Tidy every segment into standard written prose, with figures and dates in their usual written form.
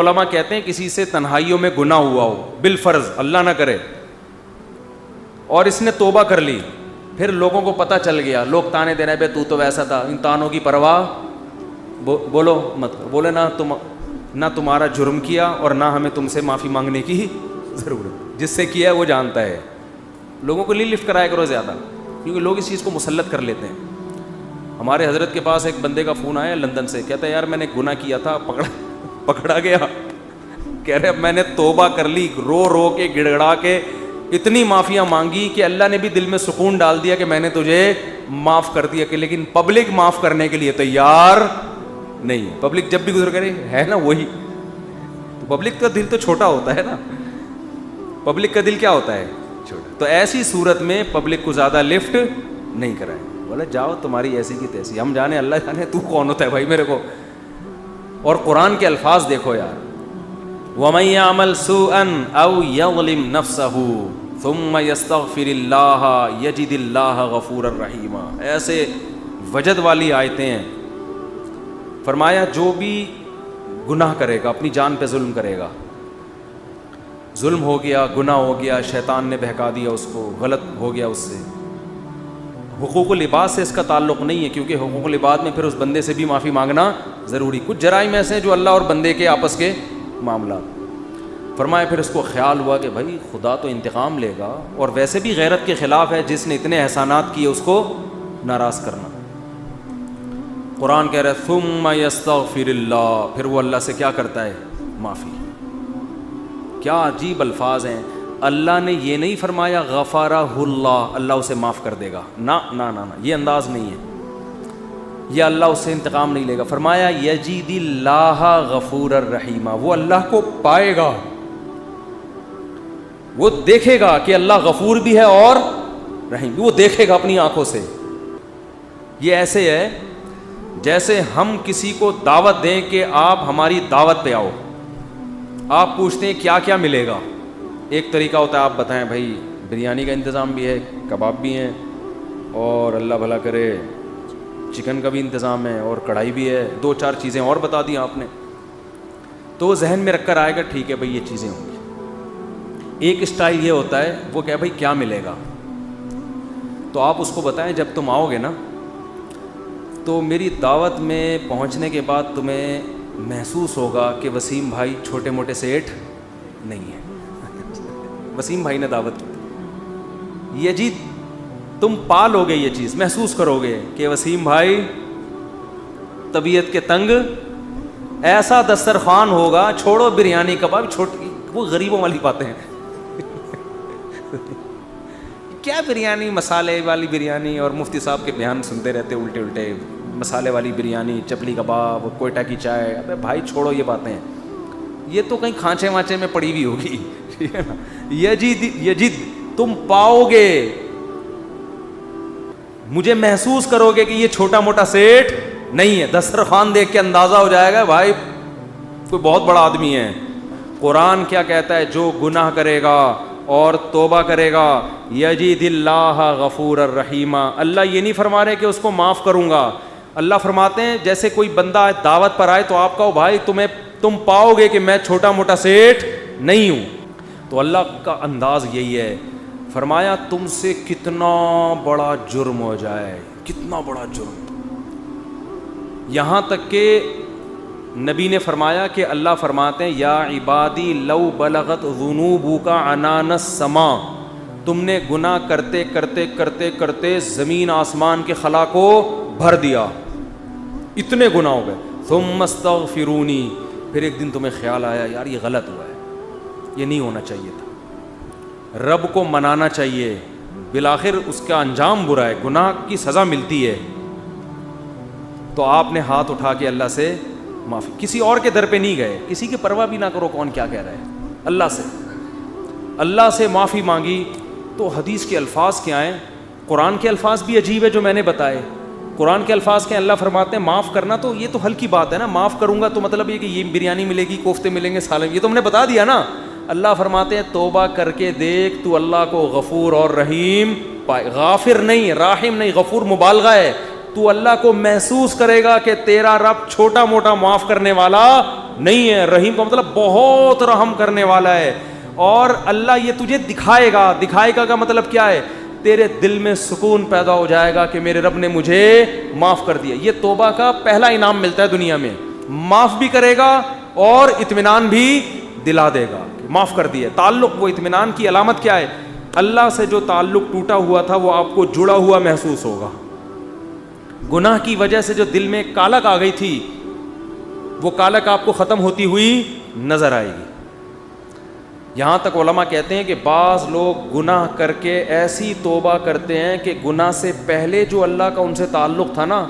علماء کہتے ہیں کسی سے تنہائیوں میں گناہ ہوا ہو بالفرض، اللہ نہ کرے، اور اس نے توبہ کر لی، پھر لوگوں کو پتہ چل گیا، لوگ تانے دے رہے بے تو ویسا تھا، ان تانوں کی پرواہ بولو مت، بولے نہ تمہارا جرم کیا اور نہ ہمیں تم سے معافی مانگنے کی ضرورت، جس سے کیا ہے وہ جانتا ہے. لوگوں کو لفٹ کرایا کرو زیادہ، کیونکہ لوگ اس چیز کو مسلط کر لیتے ہیں. ہمارے حضرت کے پاس ایک بندے کا فون آیا لندن سے، کہتا ہے یار میں نے گناہ کیا تھا، پکڑا گیا، کہہ رہے اب میں نے توبہ کر لی، رو رو کے گڑ گڑا کے اتنی معافیاں مانگی کہ اللہ نے بھی دل میں سکون ڈال دیا کہ میں نے تجھے معاف کر دیا، کہ لیکن پبلک معاف کرنے کے لیے تیار نہیں. پبلک جب بھی گزر کرے ہے نا وہی، تو پبلک کا دل تو چھوٹا ہوتا ہے نا، پبلک کا دل کیا ہوتا ہے چھوٹا. تو ایسی صورت میں پبلک کو زیادہ لفٹ نہیں کرائے، بولا جاؤ تمہاری ایسی کی تیسی، ہم جانے اللہ جانے تو کون ہوتا ہے بھائی میرے کو. اور قرآن کے الفاظ دیکھو یار، وَمَن يَعْمَلْ سُوءًا أَوْ يَظْلِمْ نَفْسَهُ ثُمَّ يَسْتَغْفِرِ اللَّهَ يَجِدِ اللَّهَ غَفُورًا رَحِيمًا. ایسے وجد والی آیتیں ہیں. فرمایا جو بھی گناہ کرے گا، اپنی جان پہ ظلم کرے گا، ظلم ہو گیا، گناہ ہو گیا، شیطان نے بہکا دیا اس کو، غلط ہو گیا اس سے، حقوق العباد سے اس کا تعلق نہیں ہے، کیونکہ حقوق العباد میں پھر اس بندے سے بھی معافی مانگنا ضروری. کچھ جرائم ایسے ہیں جو اللہ اور بندے کے آپس کے معاملات. فرمایا پھر اس کو خیال ہوا کہ بھائی خدا تو انتقام لے گا، اور ویسے بھی غیرت کے خلاف ہے جس نے اتنے احسانات کیے اس کو ناراض کرنا. قرآن کہہ رہا ہے ثم یستغفر اللہ، پھر وہ اللہ سے کیا کرتا ہے؟ معافی. کیا عجیب الفاظ ہیں. اللہ نے یہ نہیں فرمایا غفرہ اللہ، اللہ اسے معاف کر دے گا، نہ نہ نہ نہ، یہ انداز نہیں ہے، یہ اللہ اس سے انتقام نہیں لے گا. فرمایا یجید اللہ غفور الرحیم، وہ اللہ کو پائے گا، وہ دیکھے گا کہ اللہ غفور بھی ہے اور رحیم بھی، وہ دیکھے گا اپنی آنکھوں سے. یہ ایسے ہے جیسے ہم کسی کو دعوت دیں کہ آپ ہماری دعوت پہ آؤ، آپ پوچھتے ہیں کیا کیا ملے گا. ایک طریقہ ہوتا ہے آپ بتائیں بھائی بریانی کا انتظام بھی ہے، کباب بھی ہیں، اور اللہ بھلا کرے چکن کا بھی انتظام ہے، اور کڑھائی بھی ہے، 2-4 چیزیں اور بتا دی آپ نے، تو وہ ذہن میں رکھ کر آئے گا ٹھیک ہے بھائی یہ چیزیں ہوں گی. ایک اسٹائل یہ ہوتا ہے وہ کہ بھائی کیا ملے گا، تو آپ اس کو بتائیں جب تم آؤ گے نا تو میری دعوت میں پہنچنے کے بعد تمہیں محسوس ہوگا کہ وسیم بھائی چھوٹے موٹے سیٹ نہیں ہیں. وسیم بھائی نے دعوت کی، یہ جی تم پالو گے، یہ چیز محسوس کرو گے کہ وسیم بھائی طبیعت کے تنگ، ایسا دسترخوان ہوگا، چھوڑو بریانی کباب، چھوٹی وہ غریبوں والی باتیں ہیں. کیا بریانی، مسالے والی بریانی، اور مفتی صاحب کے بیان سنتے رہتے الٹے الٹے، مسالے والی بریانی، چپلی کباب، کوئٹہ کی چائے. ابے بھائی چھوڑو یہ باتیں، یہ تو کہیں کھانچے وانچے میں پڑی ہوئی ہوگی، ٹھیک ہے نا. یجید تم پاؤ گے، مجھے محسوس کرو گے کہ یہ چھوٹا موٹا سیٹ نہیں ہے. دسترخوان دیکھ کے اندازہ ہو جائے گا بھائی کوئی بہت بڑا آدمی ہے. قرآن کیا کہتا ہے؟ جو گناہ کرے گا اور توبہ کرے گا یجید اللہ غفور الرحیم. اللہ یہ نہیں فرما رہے کہ اس کو معاف کروں گا، اللہ فرماتے ہیں جیسے کوئی بندہ دعوت پر آئے تو آپ کہو بھائی تم پاؤ گے کہ میں چھوٹا موٹا سیٹ نہیں ہوں. تو اللہ کا انداز یہی ہے. فرمایا تم سے کتنا بڑا جرم ہو جائے، کتنا بڑا جرم، یہاں تک کہ نبی نے فرمایا کہ اللہ فرماتے ہیں یا عبادی لو بلغت ذنوبک عنان السماء، تم نے گناہ کرتے کرتے کرتے کرتے زمین آسمان کے خلا کو بھر دیا، اتنے گناہ ہو گئے. ثم استغفرونی، پھر ایک دن تمہیں خیال آیا یار یہ غلط ہوا ہے، یہ نہیں ہونا چاہیے تھا، رب کو منانا چاہیے، بالآخر اس کا انجام برا ہے، گناہ کی سزا ملتی ہے. تو آپ نے ہاتھ اٹھا کے اللہ سے معافی، کسی اور کے در پہ نہیں گئے، کسی کی پرواہ بھی نہ کرو کون کیا کہہ رہا ہے، اللہ سے معافی مانگی. تو حدیث کے الفاظ کیا ہیں؟ قرآن کے الفاظ بھی عجیب ہے جو میں نے بتائے. قرآن کے الفاظ کے اللہ فرماتے ہیں معاف کرنا تو یہ تو ہلکی بات ہے نا، معاف کروں گا تو مطلب یہ کہ یہ بریانی ملے گی، کوفتے ملیں گے، سالن، یہ تو ہم نے بتا دیا نا. اللہ فرماتے ہیں توبہ کر کے دیکھ تو اللہ کو غفور اور رحیم پائے. غافر نہیں، راحم نہیں، غفور مبالغہ ہے. تو اللہ کو محسوس کرے گا کہ تیرا رب چھوٹا موٹا معاف کرنے والا نہیں ہے. رحیم کا مطلب بہت رحم کرنے والا ہے. اور اللہ یہ تجھے دکھائے گا. دکھائے گا کا مطلب کیا ہے؟ تیرے دل میں سکون پیدا ہو جائے گا کہ میرے رب نے مجھے معاف کر دیا. یہ توبہ کا پہلا انعام ملتا ہے دنیا میں. معاف بھی کرے گا اور اطمینان بھی دلا دے گا. معاف کر دیا. تعلق، وہ اطمینان کی علامت کیا ہے؟ اللہ سے جو تعلق ٹوٹا ہوا تھا وہ آپ کو جڑا ہوا محسوس ہوگا. گناہ کی وجہ سے جو دل میں کالک آ گئی تھی وہ کالک آپ کو ختم ہوتی ہوئی نظر آئے گی. یہاں تک علماء کہتے ہیں کہ بعض لوگ گناہ کر کے ایسی توبہ کرتے ہیں کہ گناہ سے پہلے جو اللہ کا ان سے تعلق تھا نا،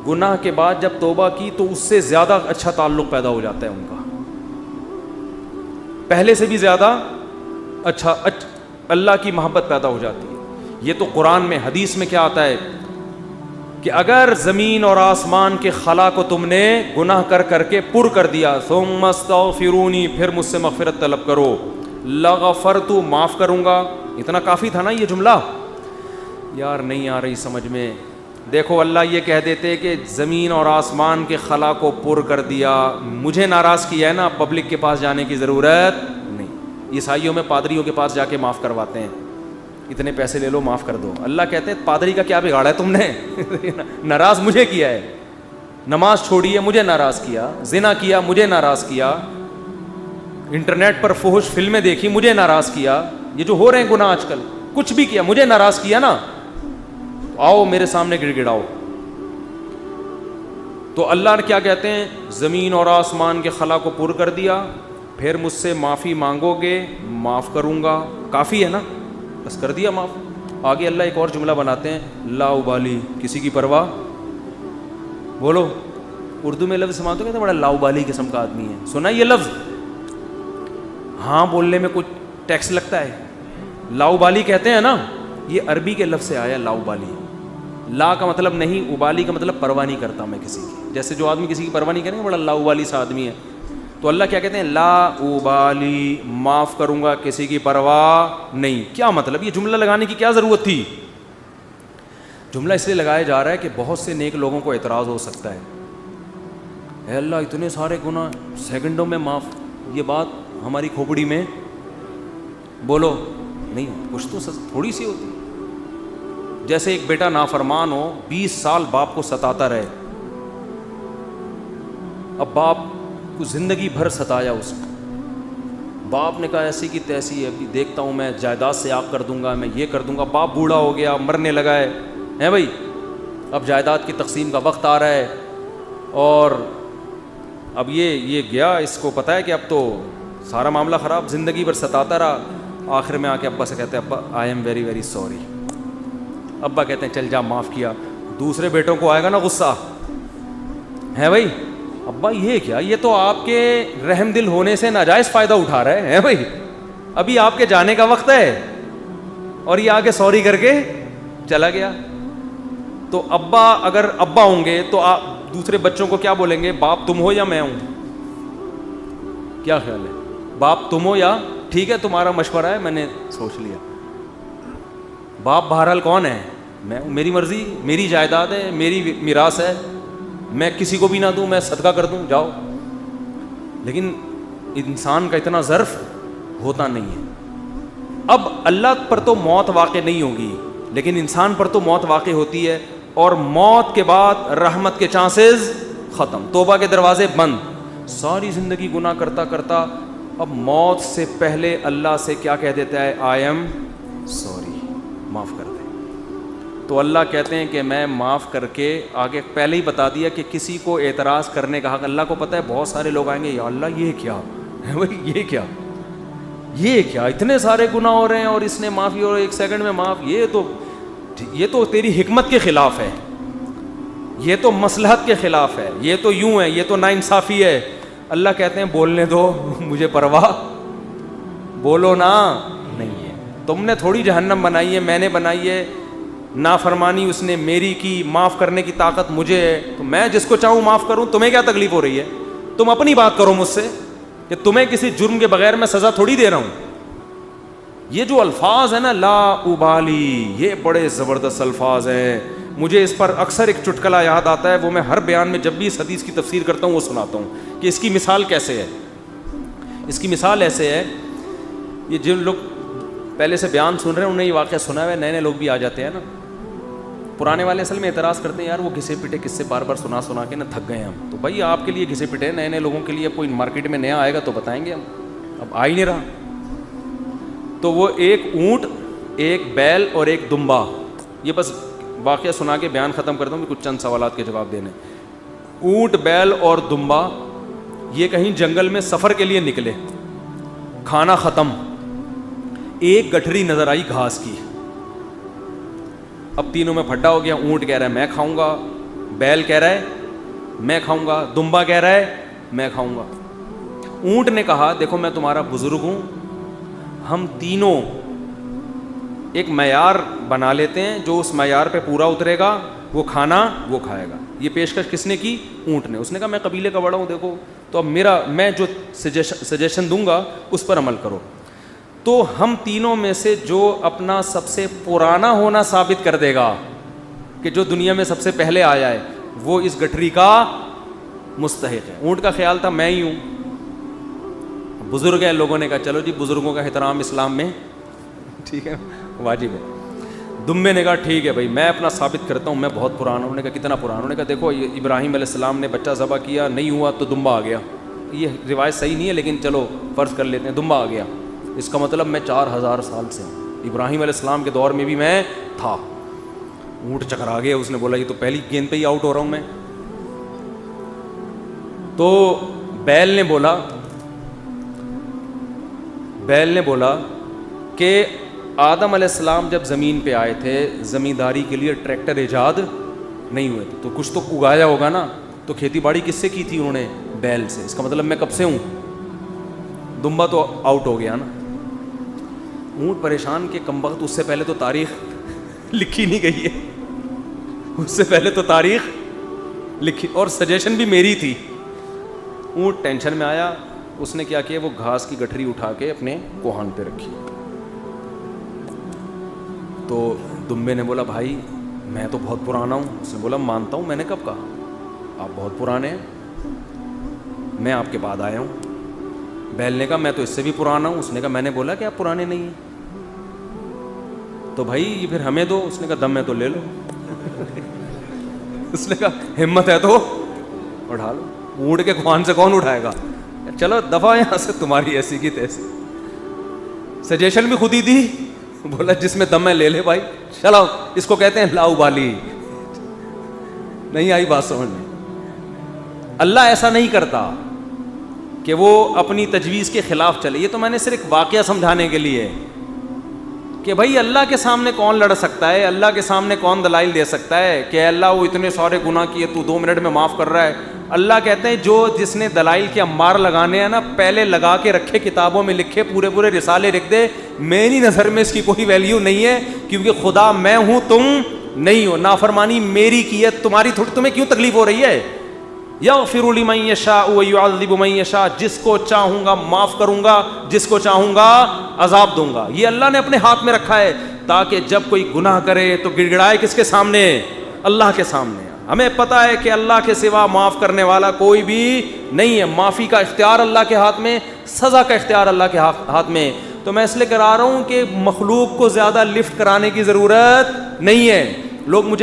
گناہ کے بعد جب توبہ کی تو اس سے زیادہ اچھا تعلق پیدا ہو جاتا ہے ان کا، پہلے سے بھی زیادہ اچھا اللہ کی محبت پیدا ہو جاتی ہے. یہ تو قرآن میں، حدیث میں کیا آتا ہے کہ اگر زمین اور آسمان کے خلا کو تم نے گناہ کر کر کے پر کر دیا، ثم استغفرونی، پھر مجھ سے مغفرت طلب کرو، لغفرت، معاف کروں گا. اتنا کافی تھا نا یہ جملہ؟ یار نہیں آ رہی سمجھ میں. دیکھو اللہ یہ کہہ دیتے کہ زمین اور آسمان کے خلا کو پر کر دیا، مجھے ناراض کیا ہے نا، پبلک کے پاس جانے کی ضرورت نہیں. عیسائیوں میں پادریوں کے پاس جا کے معاف کرواتے ہیں، اتنے پیسے لے لو معاف کر دو. اللہ کہتے ہیں پادری کا کیا بگاڑا ہے تم نے؟ ناراض مجھے کیا ہے. نماز چھوڑی ہے، مجھے ناراض کیا. زنا کیا، مجھے ناراض کیا. انٹرنیٹ پر فحش فلمیں دیکھی، مجھے ناراض کیا. یہ جو ہو رہے ہیں گناہ آج کل، کچھ بھی کیا، مجھے ناراض کیا نا، آؤ میرے سامنے گڑ گڑاؤ. تو اللہ کیا کہتے ہیں؟ زمین اور آسمان کے خلا کو پر کر دیا، پھر مجھ سے معافی مانگو گے، معاف کروں گا. کافی ہے نا، بس کر دیا معاف. آگے اللہ ایک اور جملہ بناتے ہیں، لا ابالی، کسی کی پرواہ. بولو اردو میں لفظ سماتے کہتے ہیں بڑا لا ابالی قسم کا آدمی ہے. سنا یہ لفظ؟ ہاں بولنے میں کچھ ٹیکس لگتا ہے. لا ابالی کہتے ہیں نا، یہ عربی کے لفظ سے آیا لا ابالی. لا کا مطلب نہیں، ابالی کا مطلب پرواہ نہیں کرتا میں کسی کی. جیسے جو آدمی کسی کی پرواہ نہیں کرے بڑا لا ابالی سا آدمی ہے. تو اللہ کیا کہتے ہیں؟ لا ابالی، معاف کروں گا، کسی کی پرواہ نہیں. کیا مطلب؟ یہ جملہ لگانے کی کیا ضرورت تھی؟ جملہ اس لیے لگایا جا رہا ہے کہ بہت سے نیک لوگوں کو اعتراض ہو سکتا ہے، اے اللہ اتنے سارے گناہ سیکنڈوں میں معاف. یہ بات ہماری کھوپڑی میں بولو نہیں، کچھ تو تھوڑی سی ہوتی. جیسے ایک بیٹا نافرمان ہو، 20 سال باپ کو ستاتا رہے، اب باپ کو زندگی بھر ستایا اس کو. باپ نے کہا ایسی کی تیسی ہے، ابھی دیکھتا ہوں میں جائیداد سے آپ کر دوں گا، میں یہ کر دوں گا. باپ بوڑھا ہو گیا، مرنے لگا ہے بھائی، اب جائیداد کی تقسیم کا وقت آ رہا ہے، اور اب یہ گیا، اس کو پتہ ہے کہ اب تو سارا معاملہ خراب، زندگی بھر ستاتا رہا. آخر میں آ کے ابا سے کہتے ہیں ابا I am very very sorry. ابا کہتے ہیں چل جا معاف کیا. دوسرے بیٹوں کو آئے گا نا غصہ، ہے بھائی ابا یہ کیا، یہ تو آپ کے رحم دل ہونے سے ناجائز فائدہ اٹھا رہا ہے بھائی، ابھی آپ کے جانے کا وقت ہے اور یہ آگے سوری کر کے چلا گیا. تو ابا اگر ابا ہوں گے تو آپ دوسرے بچوں کو کیا بولیں گے؟ باپ تم ہو یا میں ہوں؟ کیا خیال ہے؟ باپ تم ہو یا ٹھیک ہے تمہارا مشورہ ہے میں نے سوچ لیا. باپ بہرحال کون ہے؟ میں، میری مرضی، میری جائیداد ہے، میری میراث ہے، میں کسی کو بھی نہ دوں، میں صدقہ کر دوں، جاؤ. لیکن انسان کا اتنا ظرف ہوتا نہیں ہے. اب اللہ پر تو موت واقع نہیں ہوگی، لیکن انسان پر تو موت واقع ہوتی ہے، اور موت کے بعد رحمت کے چانسز ختم، توبہ کے دروازے بند. ساری زندگی گناہ کرتا کرتا اب موت سے پہلے اللہ سے کیا کہہ دیتا ہے؟ آئی ایم سوری، معاف کر دے. تو اللہ کہتے ہیں کہ میں معاف کر کے، آگے پہلے ہی بتا دیا کہ کسی کو اعتراض کرنے کا حق اللہ کو پتہ ہے. بہت سارے لوگ آئیں گے، یا اللہ یہ کیا ہے بھائی، یہ کیا اتنے سارے گناہ ہو رہے ہیں اور اس نے معافی اور 1 سیکنڈ میں معاف، یہ تو تیری حکمت کے خلاف ہے، یہ تو مصلحت کے خلاف ہے، یہ تو یوں ہے، یہ تو ناانصافی ہے. اللہ کہتے ہیں بولنے دو، مجھے پرواہ، بولو نا نہیں ہے. تم نے تھوڑی جہنم بنائی ہے، میں نے بنائی ہے. نافرمانی اس نے میری کی، معاف کرنے کی طاقت مجھے ہے، تو میں جس کو چاہوں معاف کروں. تمہیں کیا تکلیف ہو رہی ہے؟ تم اپنی بات کرو مجھ سے کہ تمہیں کسی جرم کے بغیر میں سزا تھوڑی دے رہا ہوں. یہ جو الفاظ ہیں نا لا ابالی، یہ بڑے زبردست الفاظ ہیں. مجھے اس پر اکثر ایک چٹکلا یاد آتا ہے, وہ میں ہر بیان میں جب بھی اس حدیث کی تفسیر کرتا ہوں وہ سناتا ہوں کہ اس کی مثال کیسے ہے. اس کی مثال ایسے ہے, یہ جن لوگ پہلے سے بیان سن رہے ہیں انہیں یہ واقعہ سنا ہوا ہے, نئے نئے لوگ بھی آ جاتے ہیں نا. پرانے والے اصل میں اعتراض کرتے ہیں, یار وہ گھسے پٹے قصے بار بار سنا کے نا تھک گئے ہم. تو بھائی آپ کے لیے گھسے پٹے, نئے نئے لوگوں کے لیے کوئی مارکیٹ میں نیا آئے گا تو بتائیں گے ہم, اب آ ہی نہیں رہا. تو وہ ایک اونٹ, ایک بیل اور ایک دمبا, یہ بس واقعہ سنا کے بیان ختم کرتا ہوں, کچھ چند سوالات کے جواب دینے. اونٹ, بیل اور دمبا یہ کہیں جنگل میں سفر کے لیے نکلے, کھانا ختم, ایک گٹھری نظر آئی گھاس کی. اب تینوں میں پھڈا ہو گیا. اونٹ کہہ رہا ہے میں کھاؤں گا, بیل کہہ رہا ہے میں کھاؤں گا, دمبا کہہ رہا ہے میں کھاؤں گا. اونٹ نے کہا دیکھو میں تمہارا بزرگ ہوں, ہم تینوں ایک معیار بنا لیتے ہیں, جو اس معیار پہ پورا اترے گا وہ کھانا وہ کھائے گا. یہ پیشکش کس نے کی؟ اونٹ نے. اس نے کہا میں قبیلے کا بڑا ہوں, دیکھو تو اب میں جو سجیشن دوں گا اس پر عمل کرو. تو ہم تینوں میں سے جو اپنا سب سے پرانا ہونا ثابت کر دے گا کہ جو دنیا میں سب سے پہلے آیا ہے وہ اس گٹھری کا مستحق ہے. اونٹ کا خیال تھا میں ہی ہوں, بزرگ ہے. لوگوں نے کہا چلو جی بزرگوں کا احترام اسلام میں ٹھیک ہے واجب ہے. دمبے نے کہا ٹھیک ہے بھائی میں اپنا ثابت کرتا ہوں میں بہت پرانا ہوں. انہوں نے کہا کتنا پرانا؟ انہوں نے کہا دیکھو ابراہیم علیہ السلام نے بچہ ذبح کیا, نہیں ہوا تو دمبا آ گیا. یہ روایت صحیح نہیں ہے لیکن چلو فرض کر لیتے ہیں دمبا آ گیا. اس کا مطلب میں 4000 سال سے ہوں, ابراہیم علیہ السلام کے دور میں بھی میں تھا. اونٹ چکرا گیا, اس نے بولا یہ تو پہلی گیند پہ ہی آؤٹ ہو رہا ہوں میں. تو بیل نے بولا کہ آدم علیہ السلام جب زمین پہ آئے تھے زمینداری کے لیے ٹریکٹر ایجاد نہیں ہوئے تھے, تو کچھ تو اگایا ہوگا نا. تو کھیتی باڑی کس سے کی تھی انہوں نے؟ بیل سے. اس کا مطلب میں کب سے ہوں. دمبا تو آؤٹ ہو گیا نا. اونٹ پریشان کہ کمبخت اس سے پہلے تو تاریخ لکھی نہیں گئی ہے, اس سے پہلے تو تاریخ لکھی اور سجیشن بھی میری تھی. اونٹ ٹینشن میں آیا, اس نے کیا کیا وہ گھاس کی گٹھری اٹھا کے اپنے کوہان پہ رکھی. تو دمبے نے بولا بھائی میں تو بہت پرانا ہوں. اس نے بولا مانتا ہوں, میں نے کب کہا آپ بہت پرانے ہیں, میں آپ کے بعد آیا ہوں. بیل نے کہا میں تو اس سے بھی پرانا ہوں. اس نے کہا میں نے بولا کہ آپ پرانے نہیں ہیں, تو بھائی یہ پھر ہمیں دو. اس نے کہا دم میں تو لے لو. اس نے کہا ہمت ہے تو اٹھا لو. اونٹ کے خوان سے کون اٹھائے گا؟ چلو دفعہ یہاں سے, تمہاری ایسی کی تیسی. سجیشن بھی خود ہی دی, بولا جس میں دم ہے لے لے بھائی. چلو اس کو کہتے ہیں لاؤبالی. نہیں آئی بات سمجھ میں؟ اللہ ایسا نہیں کرتا کہ وہ اپنی تجویز کے خلاف چلے. یہ تو میں نے صرف واقعہ سمجھانے کے لیے کہ بھائی اللہ کے سامنے کون لڑ سکتا ہے, اللہ کے سامنے کون دلائل دے سکتا ہے کہ اللہ وہ اتنے سارے گناہ کیے تو 2 منٹ میں معاف کر رہا ہے. اللہ کہتے ہیں جس نے دلائل کے امار لگانے ہیں نا پہلے لگا کے رکھے, کتابوں میں لکھے, پورے رسالے لکھ دے. میری نظر میں اس کی کوئی ویلیو نہیں ہے کیونکہ خدا میں ہوں تم نہیں ہو. نافرمانی میری کی ہے, تمہیں کیوں تکلیف ہو رہی ہے؟ یغفر لمن یشاء ویعذب من یشاء, جس کو چاہوں گا معاف کروں گا, جس کو چاہوں گا عذاب دوں گا. یہ اللہ نے اپنے ہاتھ میں رکھا ہے تاکہ جب کوئی گناہ کرے تو گڑگڑائے کس کے سامنے؟ اللہ کے سامنے. ہمیں پتہ ہے کہ اللہ کے سوا معاف کرنے والا کوئی بھی نہیں ہے. معافی کا اختیار اللہ کے ہاتھ میں, سزا کا اختیار اللہ کے ہاتھ میں. تو میں اس لیے کرا رہا ہوں کہ مخلوق کو زیادہ لفٹ کرانے کی ضرورت نہیں ہے. لوگ مجھے